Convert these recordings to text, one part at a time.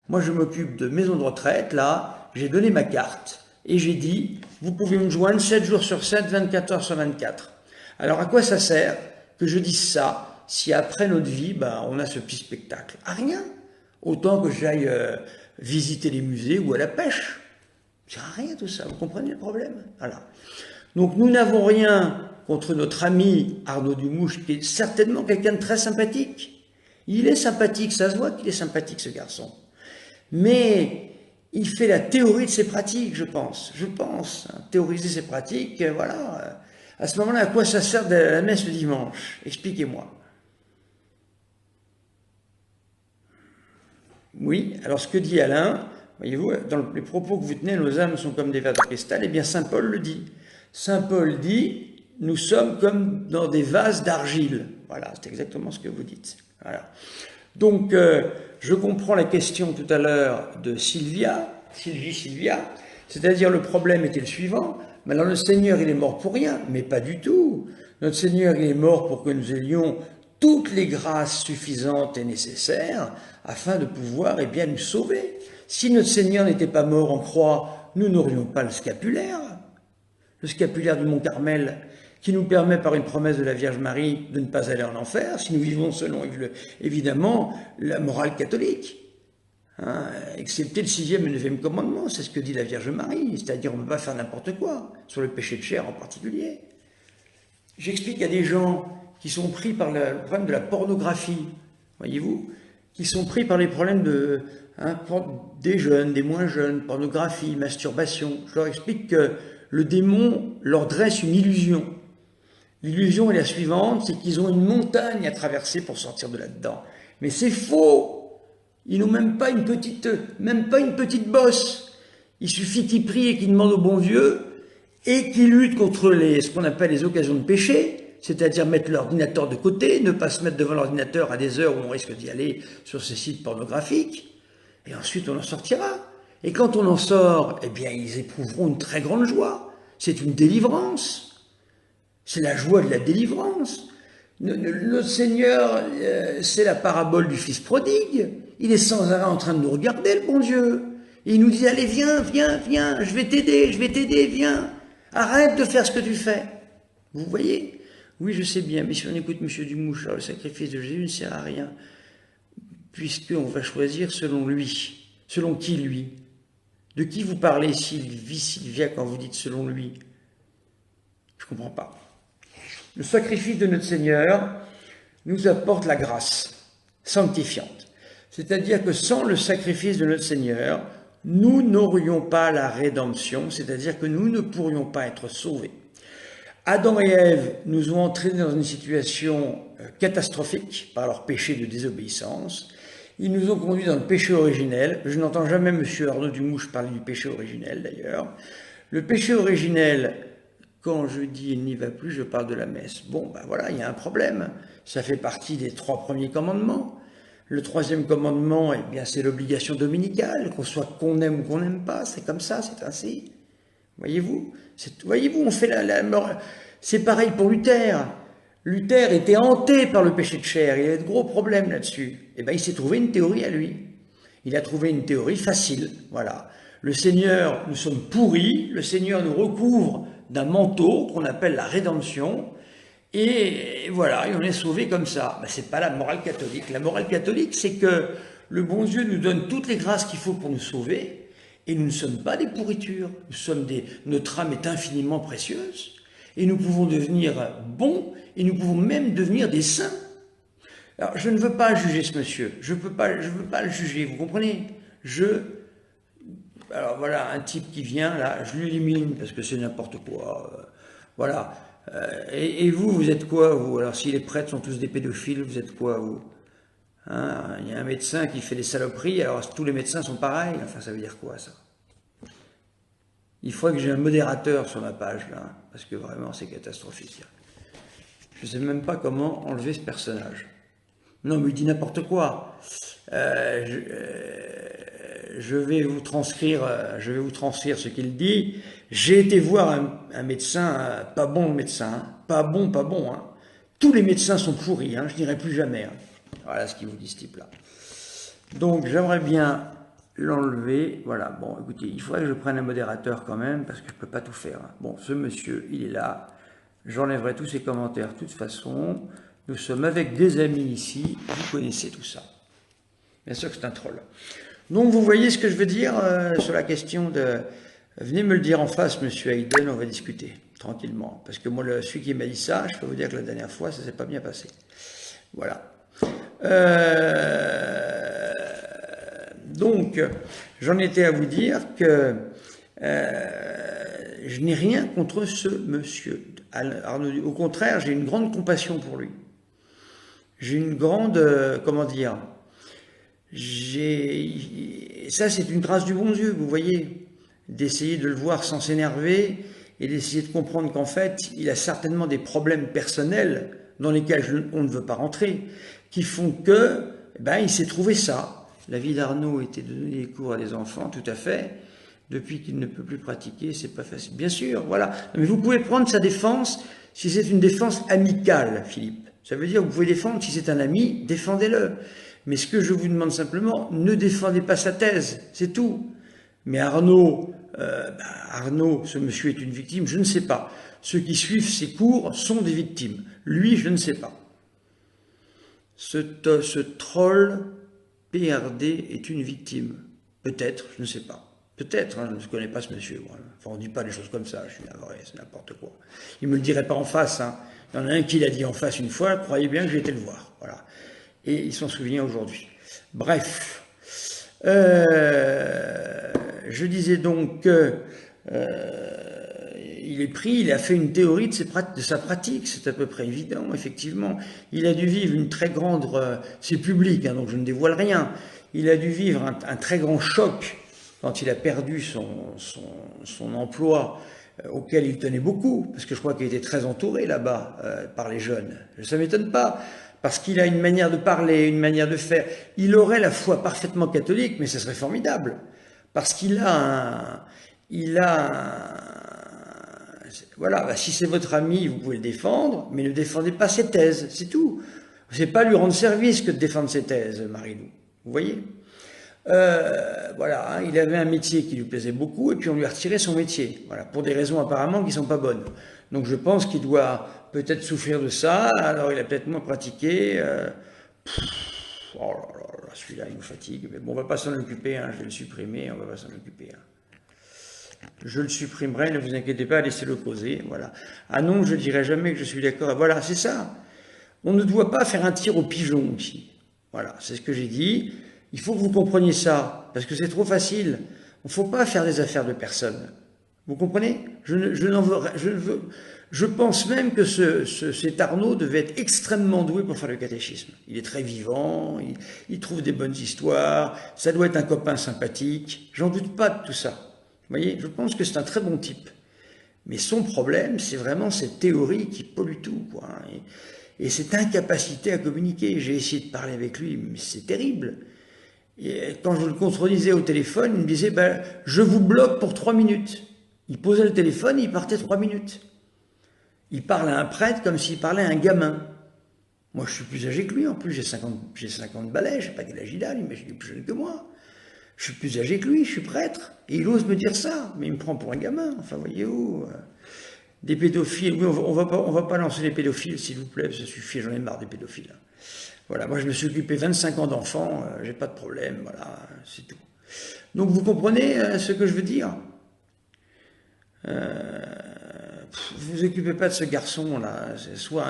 Moi, je m'occupe de maison de retraite, là, j'ai donné ma carte. Et j'ai dit, vous pouvez me joindre 7 jours sur 7, 24 heures sur 24. Alors, à quoi ça sert que je dise ça, si après notre vie, ben, on a ce petit spectacle? À rien. Autant que j'aille visiter les musées ou à la pêche. Ça sert à rien tout ça, vous comprenez le problème? Voilà. Donc, nous n'avons rien contre notre ami Arnaud Dumouche, qui est certainement quelqu'un de très sympathique. Il est sympathique, ça se voit qu'il est sympathique, ce garçon. Mais il fait la théorie de ses pratiques, je pense. Hein, théoriser ses pratiques, voilà. À ce moment-là, à quoi ça sert de la messe le dimanche? Expliquez-moi. Oui, alors ce que dit Alain, voyez-vous, dans les propos que vous tenez, nos âmes sont comme des verres de cristal, eh bien Saint Paul le dit. Saint Paul dit, nous sommes comme dans des vases d'argile. Voilà, c'est exactement ce que vous dites. Voilà. Donc, je comprends la question tout à l'heure de Sylvia, c'est-à-dire le problème était le suivant, mais alors le Seigneur il est mort pour rien, mais pas du tout. Notre Seigneur il est mort pour que nous ayons toutes les grâces suffisantes et nécessaires afin de pouvoir bien, nous sauver. Si notre Seigneur n'était pas mort en croix, nous n'aurions pas le scapulaire du Mont Carmel, qui nous permet par une promesse de la Vierge Marie de ne pas aller en enfer, si nous vivons selon, évidemment, la morale catholique, hein, excepté le 6e et 9e commandement, c'est ce que dit la Vierge Marie, c'est-à-dire on ne peut pas faire n'importe quoi, sur le péché de chair en particulier. J'explique à des gens qui sont pris par le problème de la pornographie, voyez-vous, qui sont pris par les problèmes des jeunes, des moins jeunes, pornographie, masturbation. Je leur explique que le démon leur dresse une illusion. L'illusion est la suivante, c'est qu'ils ont une montagne à traverser pour sortir de là-dedans. Mais c'est faux. Ils n'ont même pas une petite bosse. Il suffit qu'ils prient et qu'ils demandent au bon Dieu et qu'ils luttent contre ce qu'on appelle les occasions de péché, c'est-à-dire mettre l'ordinateur de côté, ne pas se mettre devant l'ordinateur à des heures où on risque d'y aller sur ces sites pornographiques. Et ensuite, on en sortira. Et quand on en sort, eh bien, ils éprouveront une très grande joie. C'est une délivrance. C'est la joie de la délivrance. Notre Seigneur, c'est la parabole du Fils prodigue. Il est sans arrêt en train de nous regarder, le bon Dieu. Et il nous dit, allez, viens, je vais t'aider, viens. Arrête de faire ce que tu fais. Vous voyez? Oui, je sais bien, mais si on écoute M. Dumouche, le sacrifice de Jésus ne sert à rien, puisqu'on va choisir selon lui. Selon qui, lui? De qui vous parlez, Sylvia, quand vous dites selon lui? Je ne comprends pas. Le sacrifice de notre Seigneur nous apporte la grâce sanctifiante. C'est-à-dire que sans le sacrifice de notre Seigneur, nous n'aurions pas la rédemption, c'est-à-dire que nous ne pourrions pas être sauvés. Adam et Ève nous ont entraînés dans une situation catastrophique par leur péché de désobéissance. Ils nous ont conduits dans le péché originel. Je n'entends jamais M. Arnaud Dumouche parler du péché originel, d'ailleurs. Le péché originel, quand je dis « il n'y va plus », je parle de la messe. Bon, ben voilà, il y a un problème. Ça fait partie des 3 premiers commandements. Le 3e commandement, eh bien, c'est l'obligation dominicale, qu'on aime ou qu'on n'aime pas. C'est comme ça, c'est ainsi. Voyez-vous, on fait c'est pareil pour Luther. Luther était hanté par le péché de chair, il avait de gros problèmes là-dessus. Et bien, il s'est trouvé une théorie à lui. Il a trouvé une théorie facile, voilà. Le Seigneur, nous sommes pourris, le Seigneur nous recouvre d'un manteau qu'on appelle la rédemption, et voilà, et on est sauvé comme ça. Ben, c'est pas la morale catholique. La morale catholique, c'est que le bon Dieu nous donne toutes les grâces qu'il faut pour nous sauver, et nous ne sommes pas des pourritures. Notre âme est infiniment précieuse, et nous pouvons devenir bons, et nous pouvons même devenir des saints. Alors, je ne veux pas juger ce monsieur, je veux pas le juger, vous comprenez? Alors voilà, un type qui vient, là, je l'élimine, parce que c'est n'importe quoi, voilà. Et vous êtes quoi, vous? Alors, si les prêtres sont tous des pédophiles, vous êtes quoi, vous? Hein, il y a un médecin qui fait des saloperies, alors tous les médecins sont pareils, enfin, ça veut dire quoi, ça? Il faudrait que j'ai un modérateur sur ma page, là, parce que vraiment, c'est catastrophique. Je ne sais même pas comment enlever ce personnage. Non, mais il dit n'importe quoi. Je vais vous transcrire ce qu'il dit. J'ai été voir un médecin, pas bon le médecin, hein, pas bon, hein. Tous les médecins sont pourris, hein, je n'irai plus jamais. Hein. Voilà ce qu'il vous dit ce type-là. Donc j'aimerais bien l'enlever. Voilà, bon, écoutez, il faudrait que je prenne un modérateur quand même, parce que je ne peux pas tout faire. Bon, ce monsieur, il est là. J'enlèverai tous ses commentaires de toute façon. Nous sommes avec des amis ici. Vous connaissez tout ça. Bien sûr que c'est un troll. Donc, vous voyez ce que je veux dire sur la question de... Venez me le dire en face, monsieur Hayden, on va discuter tranquillement. Parce que moi, celui qui m'a dit ça, je peux vous dire que la dernière fois, ça ne s'est pas bien passé. Voilà. Donc, j'en étais à vous dire que je n'ai rien contre ce monsieur. Arnaud, au contraire, j'ai une grande compassion pour lui. J'ai une grande, comment dire, ça c'est une grâce du bon Dieu, vous voyez, d'essayer de le voir sans s'énerver et d'essayer de comprendre qu'en fait, il a certainement des problèmes personnels dans lesquels on ne veut pas rentrer, qui font que, il s'est trouvé ça. La vie d'Arnaud était de donner des cours à des enfants, tout à fait. Depuis qu'il ne peut plus pratiquer, c'est pas facile. Bien sûr, voilà. Mais vous pouvez prendre sa défense si c'est une défense amicale, Philippe. Ça veut dire que vous pouvez défendre, si c'est un ami, défendez-le. Mais ce que je vous demande simplement, ne défendez pas sa thèse, c'est tout. Mais Arnaud, ce monsieur est une victime, je ne sais pas. Ceux qui suivent ses cours sont des victimes. Lui, je ne sais pas. Ce troll PRD est une victime. Peut-être, je ne sais pas. Peut-être, je ne connais pas ce monsieur. Moi. Enfin, on ne dit pas des choses comme ça, je suis navré, c'est n'importe quoi. Il ne me le dirait pas en face. Il y en a un qui l'a dit en face une fois, croyez bien que j'ai été le voir. Voilà. Et il s'en souvient aujourd'hui. Bref. Je disais donc que il est pris, il a fait une théorie de sa pratique, c'est à peu près évident, effectivement. Il a dû vivre une très grande... c'est public, donc je ne dévoile rien. Il a dû vivre un très grand choc quand il a perdu son emploi auquel il tenait beaucoup, parce que je crois qu'il était très entouré là-bas par les jeunes. Ça ne m'étonne pas, parce qu'il a une manière de parler, une manière de faire. Il aurait la foi parfaitement catholique, mais ce serait formidable, parce qu'il a voilà, si c'est votre ami, vous pouvez le défendre, mais ne défendez pas ses thèses, c'est tout. C'est pas lui rendre service que de défendre ses thèses, Marie-Lou. Vous voyez ? Voilà, il avait un métier qui lui plaisait beaucoup et puis on lui a retiré son métier, voilà, pour des raisons apparemment qui ne sont pas bonnes. Donc je pense qu'il doit peut-être souffrir de ça, alors il a peut-être moins pratiqué. Oh là là, celui-là il nous fatigue, mais bon, on ne va pas s'en occuper, je vais le supprimer, on ne va pas s'en occuper. Je le supprimerai, ne vous inquiétez pas, laissez-le poser, voilà. Ah non, je ne dirai jamais que je suis d'accord, voilà, c'est ça. On ne doit pas faire un tir au pigeon ici, voilà, c'est ce que j'ai dit. Il faut que vous compreniez ça, parce que c'est trop facile. Il ne faut pas faire des affaires de personne. Vous comprenez ? Je pense même que cet Arnaud devait être extrêmement doué pour faire le catéchisme. Il est très vivant, il trouve des bonnes histoires, ça doit être un copain sympathique. J'en doute pas de tout ça. Vous voyez ? Je pense que c'est un très bon type. Mais son problème, c'est vraiment cette théorie qui pollue tout, quoi. Et cette incapacité à communiquer. J'ai essayé de parler avec lui, mais c'est terrible. Et quand je le contredisais au téléphone, il me disait je vous bloque pour 3 minutes. Il posait le téléphone, il partait 3 minutes. Il parle à un prêtre comme s'il parlait à un gamin. Moi, je suis plus âgé que lui, en plus, j'ai 50 balais, je ne sais pas quel âge il a, mais il est plus jeune que moi. Je suis plus âgé que lui, je suis prêtre. Et il ose me dire ça, mais il me prend pour un gamin. Enfin, voyez-vous, des pédophiles. Oui, on va pas lancer les pédophiles, s'il vous plaît, ça suffit, j'en ai marre des pédophiles. Voilà, moi je me suis occupé 25 ans d'enfants, j'ai pas de problème, voilà, c'est tout. Donc vous comprenez ce que je veux dire ? Vous occupez pas de ce garçon-là,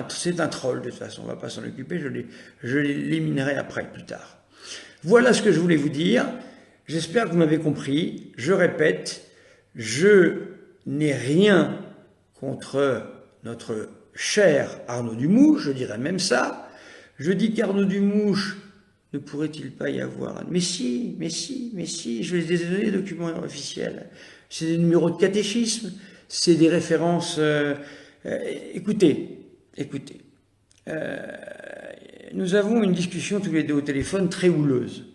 c'est un troll de toute façon, on va pas s'en occuper, je l'éliminerai après, plus tard. Voilà ce que je voulais vous dire, j'espère que vous m'avez compris, je répète, je n'ai rien contre notre cher Arnaud Dumouche, je dirais même ça. Je dis qu'Arnaud Dumouche, ne pourrait-il pas y avoir... Mais si, je vais les donner les documents officiels. C'est des numéros de catéchisme, c'est des références... Écoutez. Nous avons une discussion tous les deux au téléphone très houleuse.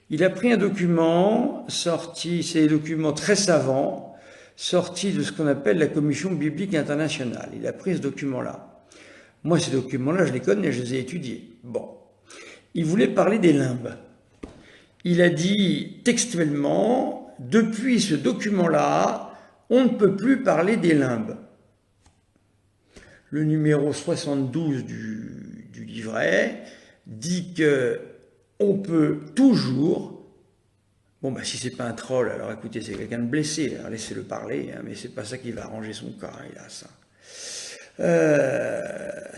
Il a pris un document sorti, c'est des documents très savants, sortis de ce qu'on appelle la Commission biblique internationale. Il a pris ce document-là. Moi, ces documents-là, je les connais, je les ai étudiés. Bon. Il voulait parler des limbes. il a dit textuellement, depuis ce document-là, on ne peut plus parler des limbes. Le numéro 72 du livret dit que on peut toujours, bon bah si c'est pas un troll, alors écoutez, c'est quelqu'un de blessé, alors laissez-le parler, hein, mais c'est pas ça qui va arranger son cas, hélas.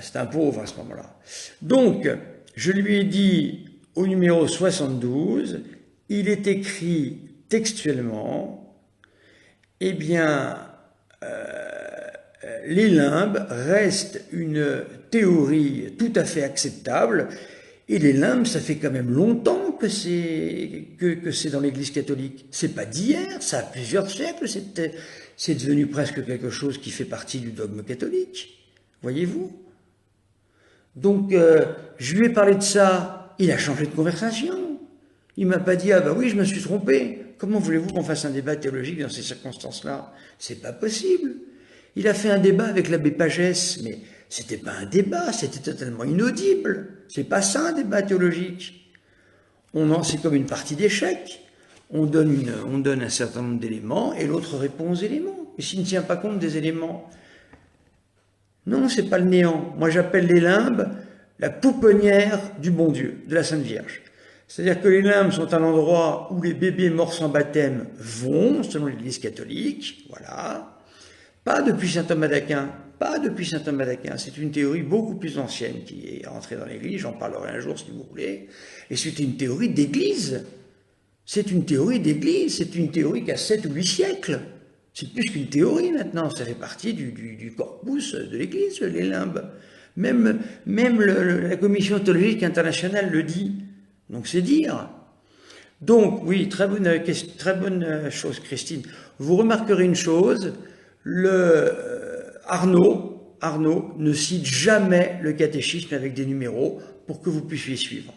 C'est un pauvre à ce moment-là. Donc, je lui ai dit au numéro 72, il est écrit textuellement, eh bien, les limbes restent une théorie tout à fait acceptable, et les limbes, ça fait quand même longtemps que c'est dans l'Église catholique. C'est pas d'hier, ça a plusieurs siècles, c'est devenu presque quelque chose qui fait partie du dogme catholique, voyez-vous. Donc, je lui ai parlé de ça, il a changé de conversation. Il m'a pas dit, ah bah oui, je me suis trompé. Comment voulez-vous qu'on fasse un débat théologique dans ces circonstances-là? C'est pas possible. Il a fait un débat avec l'abbé Pagès, mais c'était pas un débat, c'était totalement inaudible. C'est pas ça un débat théologique. C'est comme une partie d'échecs. On donne un certain nombre d'éléments et l'autre répond aux éléments. Et s'il ne tient pas compte des éléments, non, c'est pas le néant. Moi, j'appelle les limbes la pouponnière du bon Dieu, de la Sainte Vierge. C'est-à-dire que les limbes sont un endroit où les bébés morts sans baptême vont, selon l'Église catholique, voilà. Pas depuis saint Thomas d'Aquin, pas depuis saint Thomas d'Aquin. C'est une théorie beaucoup plus ancienne qui est rentrée dans l'Église, j'en parlerai un jour si vous voulez. Et c'est une théorie d'Église. C'est une théorie d'Église, c'est une théorie qui a 7 ou 8 siècles. C'est plus qu'une théorie maintenant, ça fait partie du corpus de l'Église, les limbes. Même la Commission théologique internationale le dit. Donc c'est dire. Donc oui, très bonne chose Christine. Vous remarquerez une chose, Arnaud ne cite jamais le catéchisme avec des numéros pour que vous puissiez suivre.